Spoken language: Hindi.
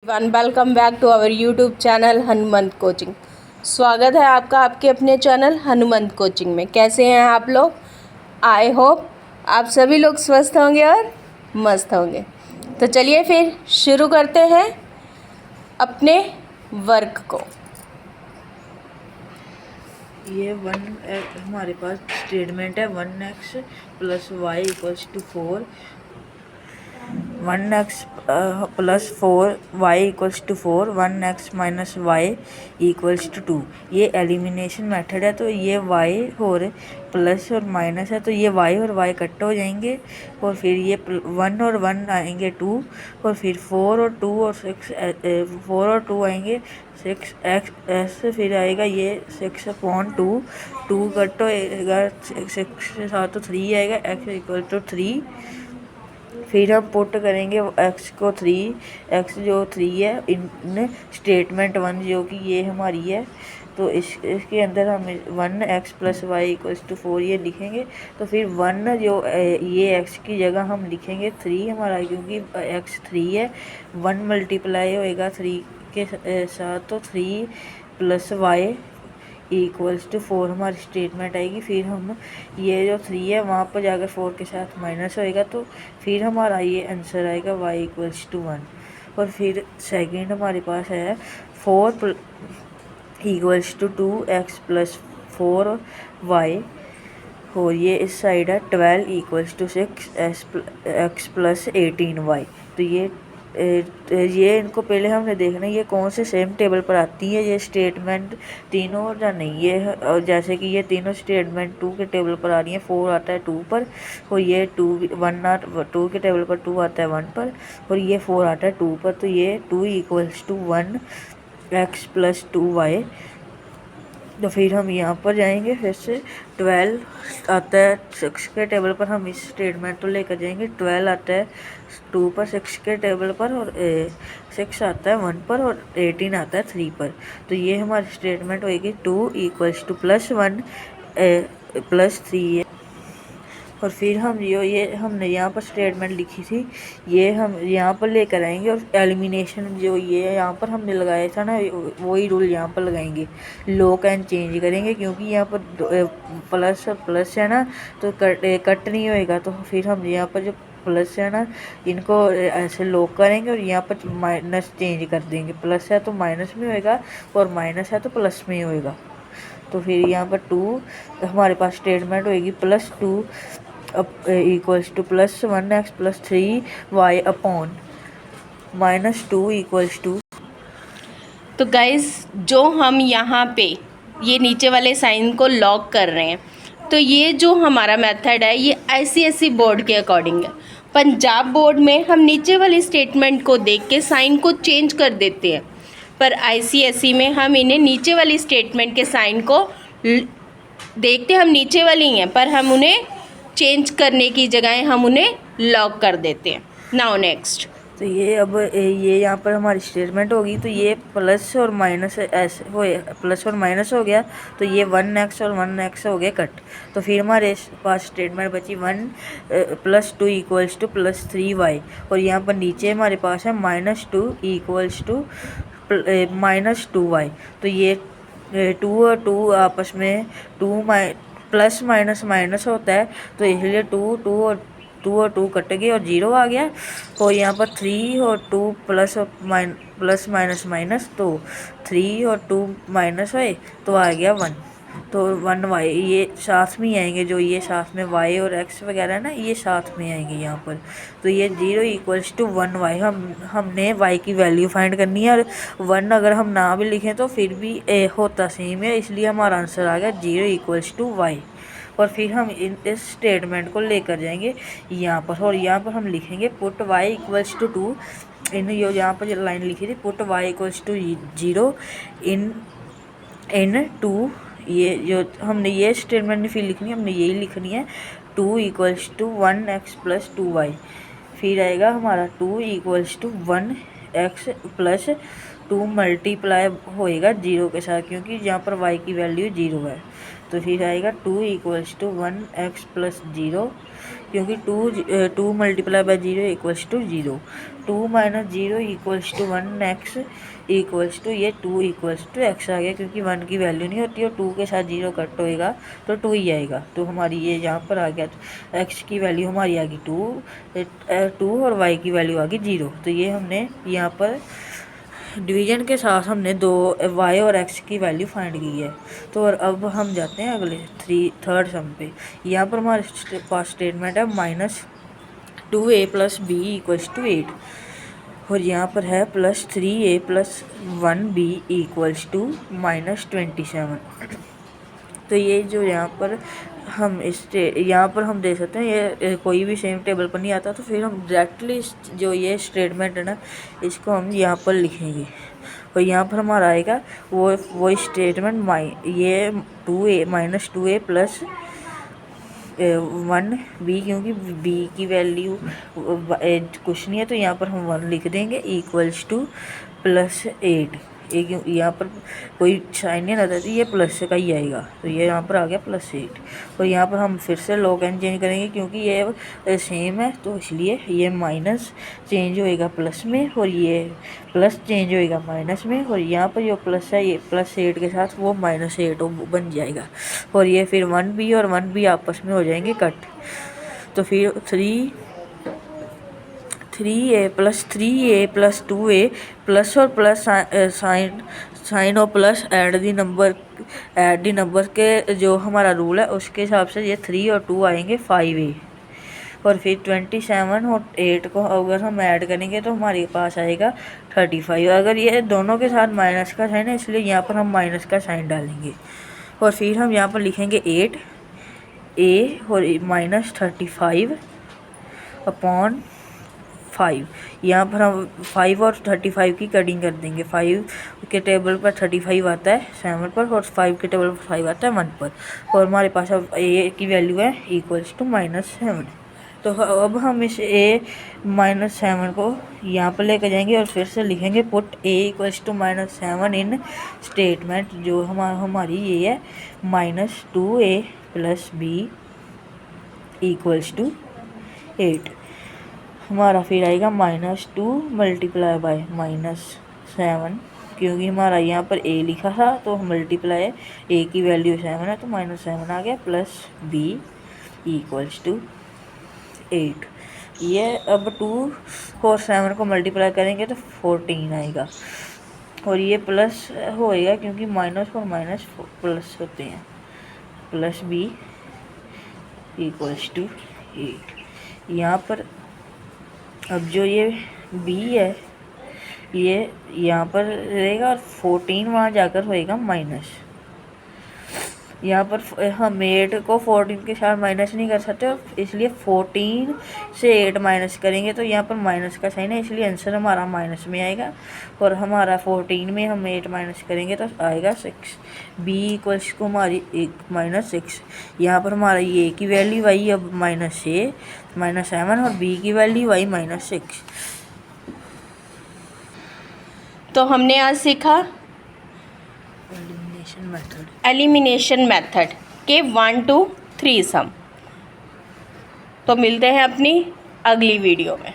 One welcome back to our YouTube channel Hanumant coaching. स्वागत है आपका आपके अपने चैनल हनुमंत कोचिंग में। कैसे हैं आप लोग? आई होप आप सभी लोग स्वस्थ होंगे और मस्त होंगे। तो चलिए फिर शुरू करते हैं अपने वर्क को। ये हमारे पास स्टेटमेंट है 1x plus y equals to 4, 1x plus 4y equals to 4, 1x minus y equals to 2। ये एलिमिनेशन मेथड है, तो ये y और प्लस और माइनस है, तो ये y और y कट हो जाएंगे और फिर ये 1 और 1 आएंगे 2 और फिर 4 और 2 और 6 4 और 2 आएंगे 6x, फिर आएगा ये 6/2, 2 कट होएगा 6 के साथ तो 3 आएगा, x इक्वल टू 3। फिर हम पुट करेंगे x को 3, x जो 3 है इन स्टेटमेंट 1 जो कि ये हमारी है, तो इसके अंदर हम 1x plus y equals to 4 ये लिखेंगे। तो फिर 1 जो ये x की जगह हम लिखेंगे 3 हमारा, क्योंकि x 3 है, 1 मल्टीप्लाई होएगा 3 के साथ, तो 3 प्लस वाई इक्वल्स टू 4 हमारी स्टेटमेंट आएगी। फिर हम ये जो 3 है वहाँ पर जाकर 4 के साथ माइनस होएगा, तो फिर हमारा ये आंसर आएगा y इक्वल्स टू 1। और फिर सेकंड हमारे पास है 4 equals to 2x plus 4y, और ये इस साइड है 12 equals to 6x plus 18y। तो ये इनको पहले हमने देखना है ये कौन से सेम टेबल पर आती है, ये स्टेटमेंट तीनों या नहीं। ये जैसे कि ये तीनों स्टेटमेंट 2 के टेबल पर आ रही हैं, 4 आता है 2 पर, और ये 2 के टेबल पर 2 आता है 1 पर, और ये 4 आता है 2 पर। तो ये 2 equals to 1x plus 2y। तो फिर हम यहाँ पर जाएंगे, फिर से 12 आता है 6 के टेबल पर, हम इस स्टेटमेंट को लेकर जाएंगे। 12 आता है 2 पर 6 के टेबल पर, और 6 आता है 1 पर, और 18 आता है 3 पर। तो ये हमारी स्टेटमेंट होएगी 2 इक्वल्स टू प्लस 1 प्लस 3। और फिर हम ये हमने यहाँ पर स्टेटमेंट लिखी थी, ये हम यहाँ पर लेकर आएंगे, और एलिमिनेशन जो ये यहाँ पर हमने लगाया था ना, वही रूल यहाँ पर लगाएंगे। लॉक एंड चेंज करेंगे, क्योंकि यहाँ पर प्लस और प्लस है ना, तो कट नहीं होएगा। तो फिर हम यहाँ पर जो प्लस है ना, इनको ऐसे लॉक करेंगे और यहाँ पर माइनस चेंज कर देंगे। प्लस है तो माइनस में होएगा, और माइनस है तो प्लस में होएगा। तो फिर यहाँ पर 2 हमारे पास स्टेटमेंट होएगी plus 2 equals to plus 1x plus 3y upon minus 2 equals to. तो गाइस, जो हम यहाँ पे ये नीचे वाले साइन को लॉक कर रहे हैं, तो ये जो हमारा मेथड है ये ICSE बोर्ड के अकॉर्डिंग है। पंजाब बोर्ड में हम नीचे वाली स्टेटमेंट को देख के साइन को चेंज कर देते हैं, पर ICSE में हम इन्हें नीचे वाली स्टेटमेंट के साइन को देखते हम नीचे वाली हैं, पर हम उन्हें चेंज करने की जगह हम उन्हें लॉक कर देते हैं। नाउ नेक्स्ट, तो ये अब ये यहाँ पर हमारी स्टेटमेंट होगी, तो ये प्लस और माइनस ऐसे हो, प्लस और माइनस हो गया, तो ये 1x और 1x हो गए कट। तो फिर हमारे पास स्टेटमेंट बची 1 plus 2 equals to plus 3y, और यहाँ पर नीचे हमारे पास है -2 इक्वल्स टू माइनस 2y। तो ये 2 और 2 आपस में प्लस माइनस माइनस होता है, तो इसलिए 2 और 2 कट गए और 0 आ गया। तो यहाँ पर 3 और 2 प्लस माइनस माइनस, तो 3 और 2 माइनस हुए तो आ गया 1। तो 1y ये साथ में ही आएंगे, जो ये साथ में y और x वगैरह है ना, ये साथ में आएंगे यहाँ पर। तो ये 0 इक्वल्स टू 1y, हमने y की वैल्यू फाइंड करनी है, और 1 अगर हम ना भी लिखें तो फिर भी होता सेम है, इसलिए हमारा आंसर आ गया 0 इक्वल्स टू y। और फिर हम इस स्टेटमेंट को लेकर जाएंगे यहाँ पर, और यहाँ पर हम लिखेंगे पुट y इक्वल्स टू 2 इन, यहाँ पर जो लाइन लिखी थी पुट y इक्वल्स टू 0 इन 2, ये जो हमने ये स्टेटमेंट नहीं फिर लिखनी है, हमने यही लिखनी है 2 equals to 1x plus 2y। फिर आएगा हमारा 2 equals to 1x plus 2 multiply होएगा 0 के साथ, क्योंकि यहाँ पर y की वैल्यू 0 है। तो फिर आएगा 2 इक्वल्स टू 1x प्लस 0, क्योंकि 2 multiply by 0 equals to 0। 2 minus 0 equals to 1x equals to ये 2 इक्वल्स टू x आ गया, क्योंकि 1 की वैल्यू नहीं होती और 2 के साथ 0 कट होएगा तो 2 ही आएगा। तो हमारी ये यहाँ पर आ गया, तो x की वैल्यू हमारी आ गई 2 और y की वैल्यू आ गई 0। तो ये हमने यहाँ पर डिवीजन के साथ हमने दो y और x की वैल्यू फाइंड की है। तो और अब हम जाते हैं अगले थर्ड सम पे। यहाँ पर हमारे पास स्टेटमेंट है -2a plus b equals to 8, और यहाँ पर है +3a plus 1b equals to -27। तो ये जो यहाँ पर हम यहाँ पर हम देख सकते हैं, ये कोई भी सेम टेबल पर नहीं आता, तो फिर हम डायरेक्टली जो ये स्टेटमेंट है ना, इसको हम यहाँ पर लिखेंगे और यहाँ पर हमारा आएगा वो स्टेटमेंट ये 2a -2a प्लस 1b, क्योंकि b की वैल्यू कुछ नहीं है तो यहाँ पर हम 1 लिख देंगे इक्वल्स टू +8। एक यहाँ पर कोई साइन नहीं रहता तो ये प्लस का ही आएगा, तो ये यहाँ पर आ गया +8। और यहाँ पर हम फिर से लॉग एन चेंज करेंगे, क्योंकि ये सेम है तो इसलिए ये माइनस चेंज होएगा प्लस में और ये प्लस चेंज होएगा माइनस में, और यहाँ पर जो प्लस है ये +8 के साथ वो -8 बन जाएगा, और ये फिर 1b और 1b आपस में हो जाएंगे कट। तो फिर 3a प्लस 2a प्लस और प्लस साइन और प्लस ऐड दी नंबर के जो हमारा रूल है उसके हिसाब से ये 3 और 2 आएंगे 5a, और फिर 27 और 8 को अगर हम ऐड करेंगे तो हमारे पास आएगा 35। अगर ये दोनों के साथ माइनस का साइन है इसलिए यहाँ पर हम माइनस का साइन डालेंगे, और फिर हम यहाँ पर लिखेंगे 8a और -35 अपॉन 5। यहाँ पर हम 5 और 35 की कटिंग कर देंगे। 5 के टेबल पर 35 आता है 7 पर, और 5 के टेबल पर 5 आता है 1 पर, और हमारे पास अब a की वैल्यू है इक्वल्स टू -7। तो अब हम इस a -7 को यहाँ पर लेकर जाएंगे और फिर से लिखेंगे put a equals to -7 in statement, जो हमारी ये है -2a plus b equals to 8। हमारा फिर आएगा -2 मल्टीप्लाई बाय -7, क्योंकि हमारा यहाँ पर a लिखा था तो मल्टीप्लाई a की वैल्यू 7 है तो -7 आ गया, प्लस b इक्वल्स टू 8। ये अब 2 और 7 को मल्टीप्लाई करेंगे तो 14 आएगा, और ये प्लस होएगा क्योंकि माइनस और माइनस प्लस होते हैं, प्लस b इक्वल्स टू 8। यहाँ पर अब जो ये b है ये यहाँ पर रहेगा और 14 वहाँ जाकर होएगा माइनस। यहाँ पर हम 8 को 14 के साथ माइनस नहीं कर सकते, इसलिए 14 से 8 माइनस करेंगे तो यहाँ पर माइनस का साइन है, इसलिए आंसर हमारा माइनस में आएगा, और हमारा 14 में हम 8 माइनस करेंगे तो आएगा 6। b इक्वल्स को हमारी -6। यहाँ पर हमारा ये की वैल्यू y अब -7 और b की वैल्यू y -6। तो हमने आज सीखा एलिमिनेशन मेथड के 1 to 3 सम। तो मिलते हैं अपनी अगली वीडियो में।